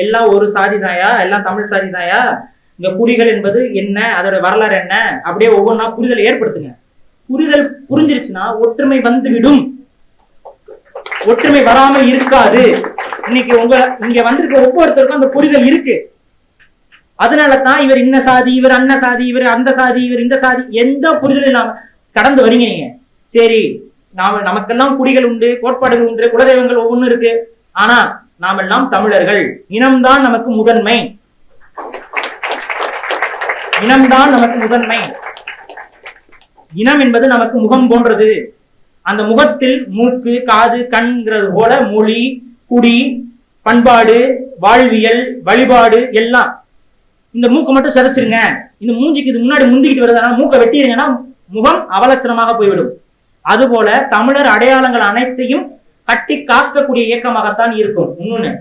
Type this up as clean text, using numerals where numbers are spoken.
எல்லாம் ஒரு சாதி தாயா, எல்லாம் தமிழ் சாதி தாயா, இந்த குடிகள் என்பது என்ன, அதோட வரலாறு என்ன, அப்படியே ஒவ்வொன்றா புரிதல் ஏற்படுத்துங்க. புரிதல் புரிஞ்சிருச்சுன்னா ஒற்றுமை வந்துவிடும். ஒற்றுமை வராம இருக்காது. இன்னைக்கு இங்க வந்திருக்க ஒவ்வொருத்தருக்கும் அந்த புரிதல் இருக்கு. அதனாலதான் இவர் இன்ன சாதி, இவர் அன்ன சாதி, இவர் அந்த சாதி, இவர் இந்த சாதி, எந்த புரிதல் இல்லாம கடந்து வரீங்க நீங்க. சரி, நமக்கெல்லாம் குடிகள் உண்டு, கோட்பாடுகள் உண்டு, குலதெய்வங்கள் ஒவ்வொன்றும் இருக்கு. ஆனா நாம் எல்லாம் தமிழர்கள். இனம்தான் நமக்கு முதன்மை. இனம்தான் நமக்கு முதன்மை. இனம் என்பது நமக்கு முகம் போன்றது. அந்த முகத்தில் மூக்கு, காது, கண்கிறது போல மொழி, குடி, பண்பாடு, வாழ்வியல், வழிபாடு எல்லாம். இந்த மூக்கை மட்டும் சிதைச்சிருங்க, இந்த மூஞ்சிக்கு இது முன்னாடி முந்திக்கிட்டு வருதுன்னா மூக்கை வெட்டிடுங்கன்னா முகம் அவலட்சணமாக போய்விடும். அதுபோல தமிழர் அடையாளங்கள் அனைத்தையும் கட்டி காக்கக்கூடிய இயக்கமாகத்தான் இருக்கும். இன்னொன்னு,